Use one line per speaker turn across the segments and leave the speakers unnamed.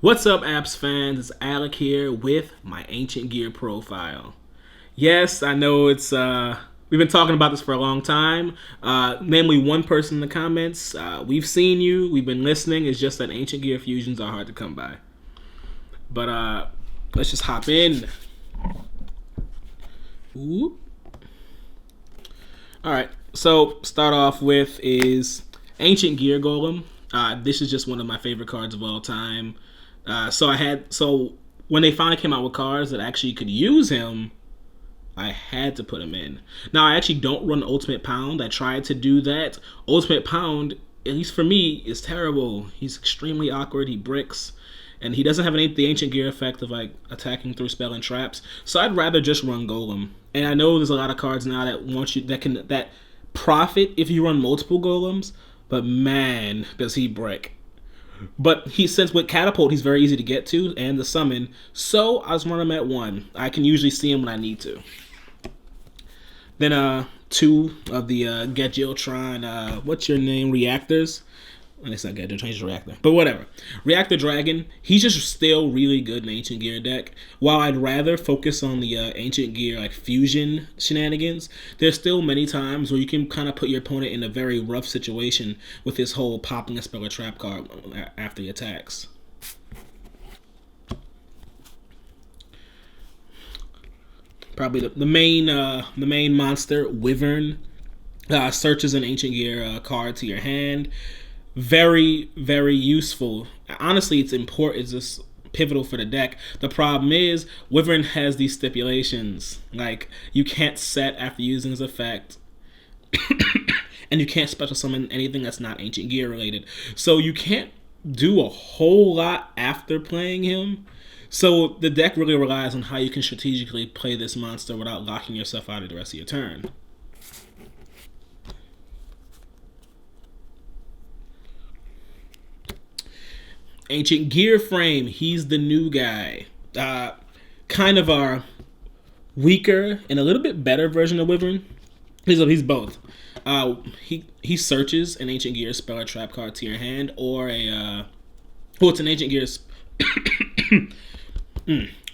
What's up, Apps fans? It's Alec here with my Ancient Gear profile. Yes, I know we've been talking about this for a long time. Namely, one person in the comments. We've seen you. We've been listening. It's just that Ancient Gear fusions are hard to come by. But let's just hop in. Ooh. All right. So start off with is Ancient Gear Golem. This is just one of my favorite cards of all time. So when they finally came out with cards that actually could use him, I had to put him in. Now I actually don't run Ultimate Pound. I tried to do that. Ultimate Pound, at least for me, is terrible. He's extremely awkward. He bricks, and he doesn't have the Ancient Gear effect of like attacking through spell and traps. So I'd rather just run Golem. And I know there's a lot of cards now that profit if you run multiple Golems, but man, does he brick. But since with Catapult, he's very easy to get to and the summon, so I just run him at 1. I can usually see him when I need to. Then 2 of the Geartown, what's your name, Reactors? Well, it's not Gadget, change the Reactor, but whatever. Reactor Dragon, he's just still really good in Ancient Gear deck. While I'd rather focus on the Ancient Gear like fusion shenanigans, there's still many times where you can kind of put your opponent in a very rough situation with this whole popping a spell or trap card after he attacks. Probably the main monster, Wyvern, searches an Ancient Gear card to your hand. Very, very useful. Honestly, it's important. It's just pivotal for the deck. The problem is, Wyvern has these stipulations. Like, you can't set after using his effect. And you can't special summon anything that's not Ancient Gear related. So you can't do a whole lot after playing him. So the deck really relies on how you can strategically play this monster without locking yourself out of the rest of your turn. Ancient Gear Frame, he's the new guy. Kind of our weaker and a little bit better version of Wyvern. He's both. He searches an Ancient Gear spell or trap card to your hand, or it's an Ancient Gear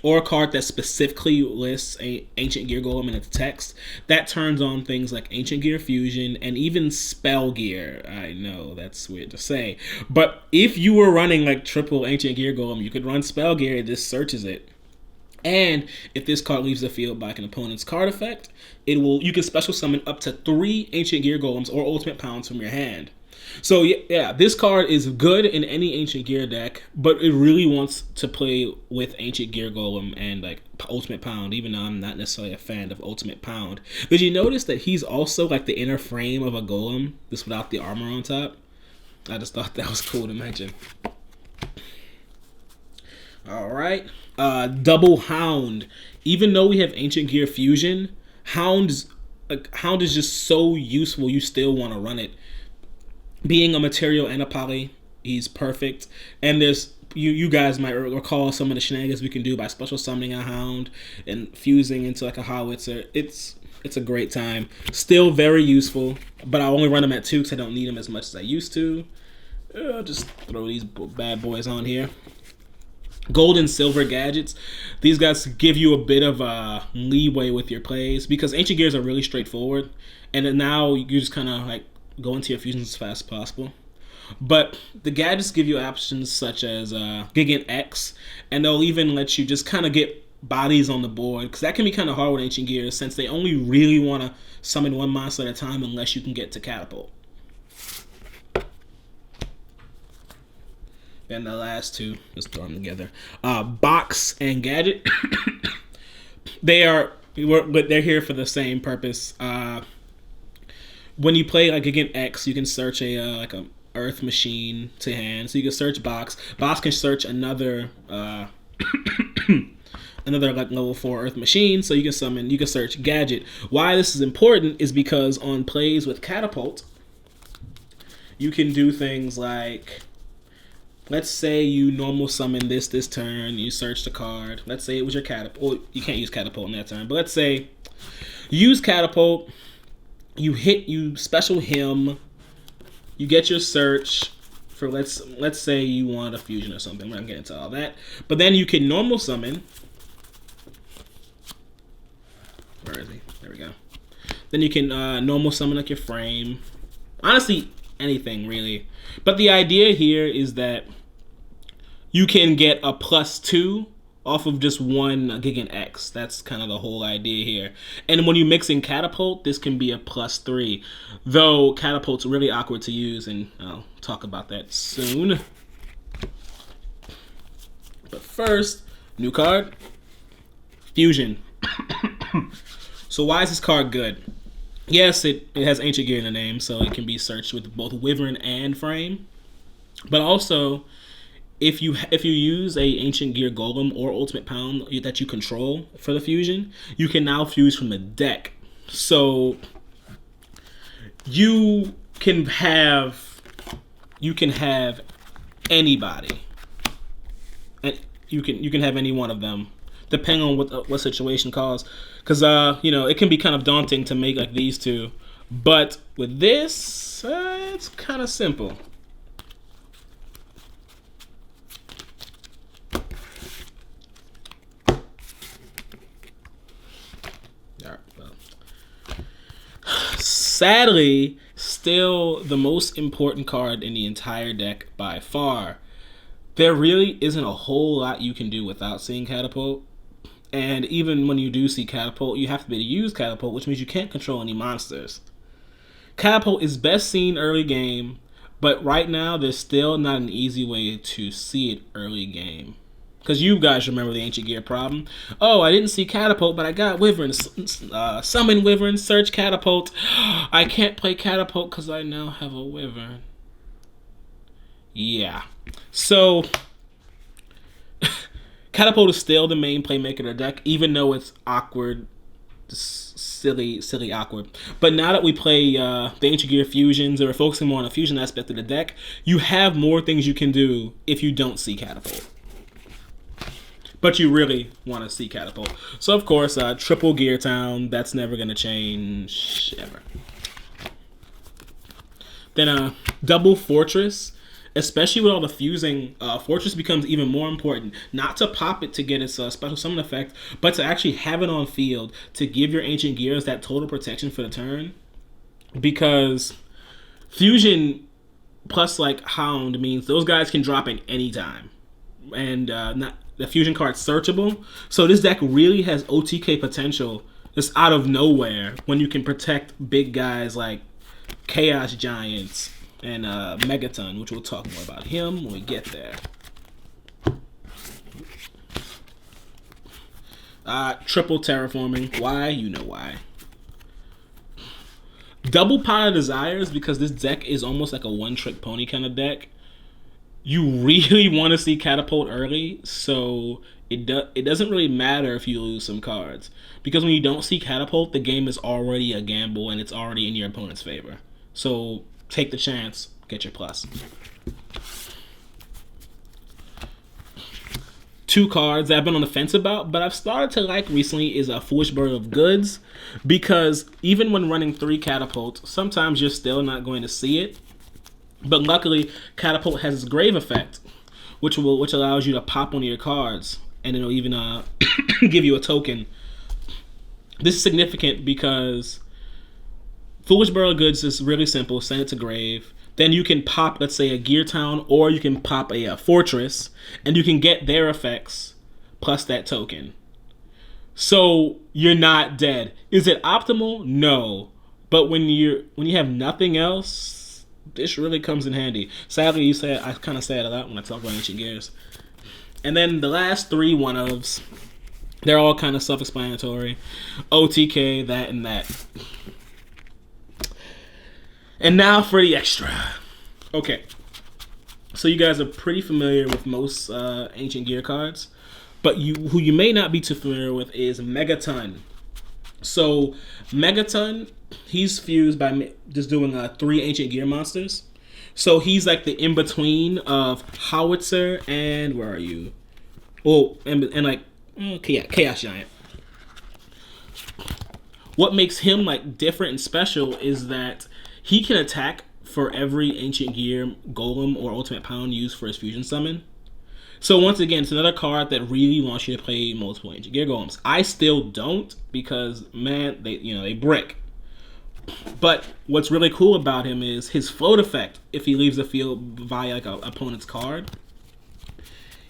or a card that specifically lists a Ancient Gear Golem in its text. That turns on things like Ancient Gear Fusion and even Spell Gear. I know, that's weird to say. But if you were running like triple Ancient Gear Golem, you could run Spell Gear, this searches it. And if this card leaves the field by an opponent's card effect, you can special summon up to 3 Ancient Gear Golems or Ultimate Pounds from your hand. So yeah, this card is good in any Ancient Gear deck, but it really wants to play with Ancient Gear Golem and like Ultimate Pound, even though I'm not necessarily a fan of Ultimate Pound. Did you notice that he's also like the inner frame of a Golem, just without the armor on top? I just thought that was cool to mention. Alright, double Hound. Even though we have Ancient Gear Fusion, Hound is just so useful, you still want to run it. Being a material and a poly, he's perfect. And there's you guys might recall some of the shenanigans we can do by special summoning a Hound and fusing into like a howitzer. It's a great time. Still very useful, but I only run them at 2 because I don't need them as much as I used to. I'll just throw these bad boys on here. Gold and Silver Gadgets. These guys give you a bit of leeway with your plays because Ancient Gears are really straightforward, and then now you just kind of like go into your fusions as fast as possible. But the gadgets give you options such as Gigant X, and they'll even let you just kind of get bodies on the board, because that can be kind of hard with Ancient Gears since they only really want to summon one monster at a time unless you can get to Catapult. And the last 2, let's throw them together. Box and Gadget. They're here for the same purpose. When you play like Gigant X, you can search a Earth Machine to hand. So you can search Box. Box can search another another like level 4 Earth Machine. So you can search Gadget. Why this is important is because on plays with Catapult, you can do things like, let's say you normal summon this turn, you search the card. Let's say it was your Catapult. Well, you can't use Catapult in that turn, but let's say you use Catapult. You special him, you get your search, for let's say you want a fusion or something. We're not getting into all that. But then you can normal summon. Where is he? There we go. Then you can normal summon like your frame. Honestly, anything really. But the idea here is that you can get a +2 off of just one Gigant X. That's kind of the whole idea here. And when you mix in Catapult, this can be a +3. Though Catapult's really awkward to use, and I'll talk about that soon. But first, new card, Fusion. So why is this card good? Yes, it has Ancient Gear in the name, so it can be searched with both Wyvern and Frame. But also, if you use a Ancient Gear Golem or Ultimate Pound that you control for the fusion, you can now fuse from the deck. So you can have anybody, and you can have any one of them, depending on what situation calls. Because it can be kind of daunting to make like these two, but with this, it's kind of simple. Sadly, still the most important card in the entire deck by far. There really isn't a whole lot you can do without seeing Catapult. And even when you do see Catapult, you have to be able to use Catapult, which means you can't control any monsters. Catapult is best seen early game, but right now there's still not an easy way to see it early game. Because you guys remember the Ancient Gear problem. Oh, I didn't see Catapult, but I got Wyvern. Summon Wyvern, search Catapult. I can't play Catapult because I now have a Wyvern. Yeah. So, Catapult is still the main playmaker of the deck, even though it's awkward, silly awkward. But now that we play the Ancient Gear fusions, or we're focusing more on the fusion aspect of the deck, you have more things you can do if you don't see Catapult. But you really want to see Catapult. So, of course, triple Geartown. That's never going to change ever. Then double Fortress. Especially with all the fusing, Fortress becomes even more important. Not to pop it to get its special summon effect, but to actually have it on field to give your Ancient Gears that total protection for the turn. Because Fusion plus like Hound means those guys can drop in any time. And the fusion card's searchable. So this deck really has OTK potential just out of nowhere when you can protect big guys like Chaos Giants and Megaton, which we'll talk more about him when we get there. Triple Terraforming. Why? You know why. Double Pile of Desires, because this deck is almost like a one-trick pony kind of deck. You really want to see Catapult early, so it doesn't really matter if you lose some cards. Because when you don't see Catapult, the game is already a gamble and it's already in your opponent's favor. So take the chance, get your plus. Two cards that I've been on the fence about, but I've started to like recently is a Foolish Bird of Goods. Because even when running 3 Catapults, sometimes you're still not going to see it. But luckily, Catapult has its Grave effect, which allows you to pop one of your cards, and it'll even give you a token. This is significant because Foolish Bird of Goods is really simple. Send it to Grave. Then you can pop, let's say, a Geartown, or you can pop a Fortress, and you can get their effects plus that token. So you're not dead. Is it optimal? No. But when you have nothing else, this really comes in handy. Sadly, I kind of say it a lot when I talk about Ancient Gears. And then the last 3 one-ofs, they're all kind of self-explanatory. OTK, that, and that. And now for the extra. Okay. So you guys are pretty familiar with most Ancient Gear cards. But who you may not be too familiar with is Megaton. So Megaton, he's fused by just doing 3 Ancient Gear monsters. So he's like the in-between of Howitzer and, where are you? Oh, and like, okay, yeah, Chaos Giant. What makes him like different and special is that he can attack for every Ancient Gear Golem or Ultimate Pound used for his fusion summon. So once again, it's another card that really wants you to play multiple Ancient Gear Golems. I still don't because, man, they brick. But what's really cool about him is his float effect. If he leaves the field via like an opponent's card,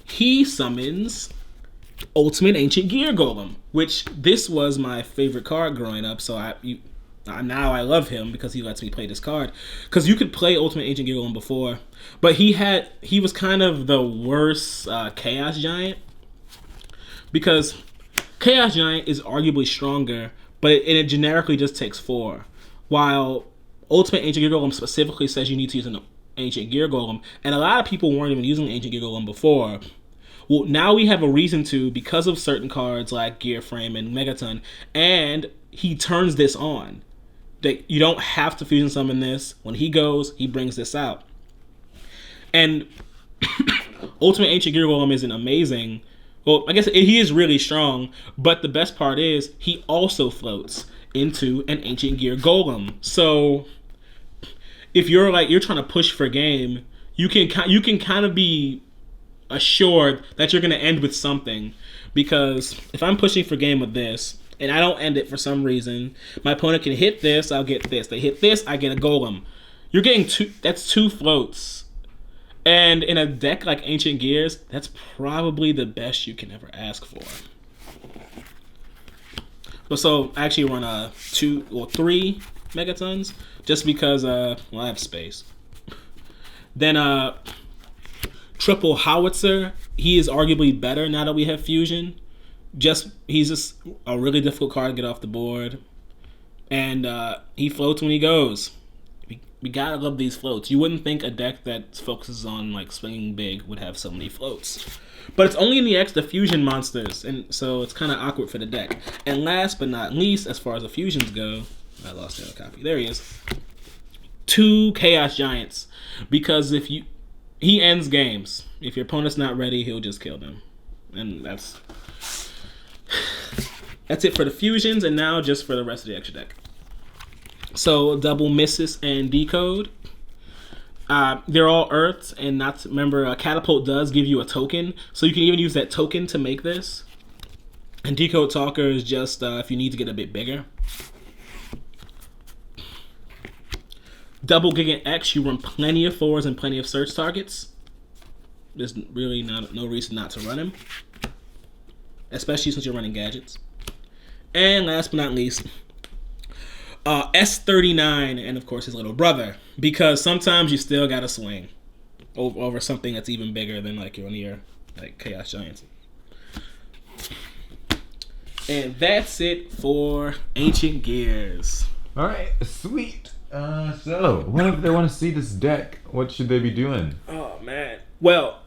he summons Ultimate Ancient Gear Golem, which this was my favorite card growing up. So now I love him because he lets me play this card. Because you could play Ultimate Ancient Gear Golem before, but he was kind of the worst Chaos Giant, because Chaos Giant is arguably stronger, but it generically just takes 4. While Ultimate Ancient Gear Golem specifically says you need to use an Ancient Gear Golem, and a lot of people weren't even using Ancient Gear Golem before. Well, now we have a reason to because of certain cards like Gear Frame and Megaton, and he turns this on. That you don't have to fusion summon this. When he goes, he brings this out. And Ultimate Ancient Gear Golem isn't amazing. Well, I guess he is really strong, but the best part is he also floats into an Ancient Gear Golem. So if you're trying to push for game, you can kind of be assured that you're going to end with something, because if I'm pushing for game with this and I don't end it for some reason, my opponent can hit this, I'll get this. They hit this, I get a Golem. You're getting that's 2 floats. And in a deck like Ancient Gears, that's probably the best you can ever ask for. So I actually run 2 or 3 Megatons just because I have space. Then Triple Howitzer, he is arguably better now that we have fusion. He's just a really difficult card to get off the board, and he floats when he goes. We gotta love these floats. You wouldn't think a deck that focuses on like swinging big would have so many floats, but it's only in the fusion monsters, and so it's kind of awkward for the deck. And last but not least, as far as the fusions go, I lost the other copy. There he is. 2 Chaos Giants, because he ends games. If your opponent's not ready, he'll just kill them, and that's it for the fusions. And now just for the rest of the extra deck. So double misses and decode. They're all earths, and not to remember, Catapult does give you a token, so you can even use that token to make this. And Decode Talker is just if you need to get a bit bigger. Double Gigant X, you run plenty of 4s and plenty of search targets. There's really no reason not to run him, especially since you're running gadgets. And last but not least, S39, and of course his little brother, because sometimes you still gotta swing over something that's even bigger than like one of your like Chaos Giants. And that's it for Ancient Gears.
All right, sweet. So what if they want to see this deck? What should they be doing?
Oh man. Well,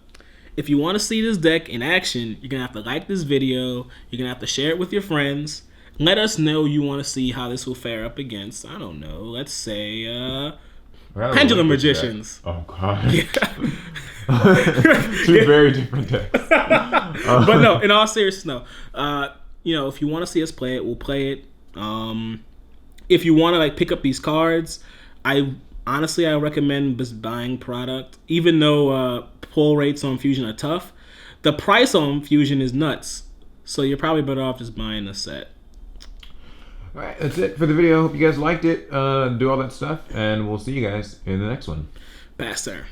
if you want to see this deck in action, you're gonna have to like this video. You're gonna have to share it with your friends. Let us know you want to see how this will fare up against, I don't know, let's say, Pendulum Magicians.
Oh, God. Two very different decks.
But no, in all seriousness, no. If you want to see us play it, we'll play it. If you want to like pick up these cards, I recommend just buying product. Even though pull rates on Fusion are tough, the price on Fusion is nuts. So you're probably better off just buying the set.
Alright, that's it for the video. Hope you guys liked it. Do all that stuff, and we'll see you guys in the next one.
Best, sir.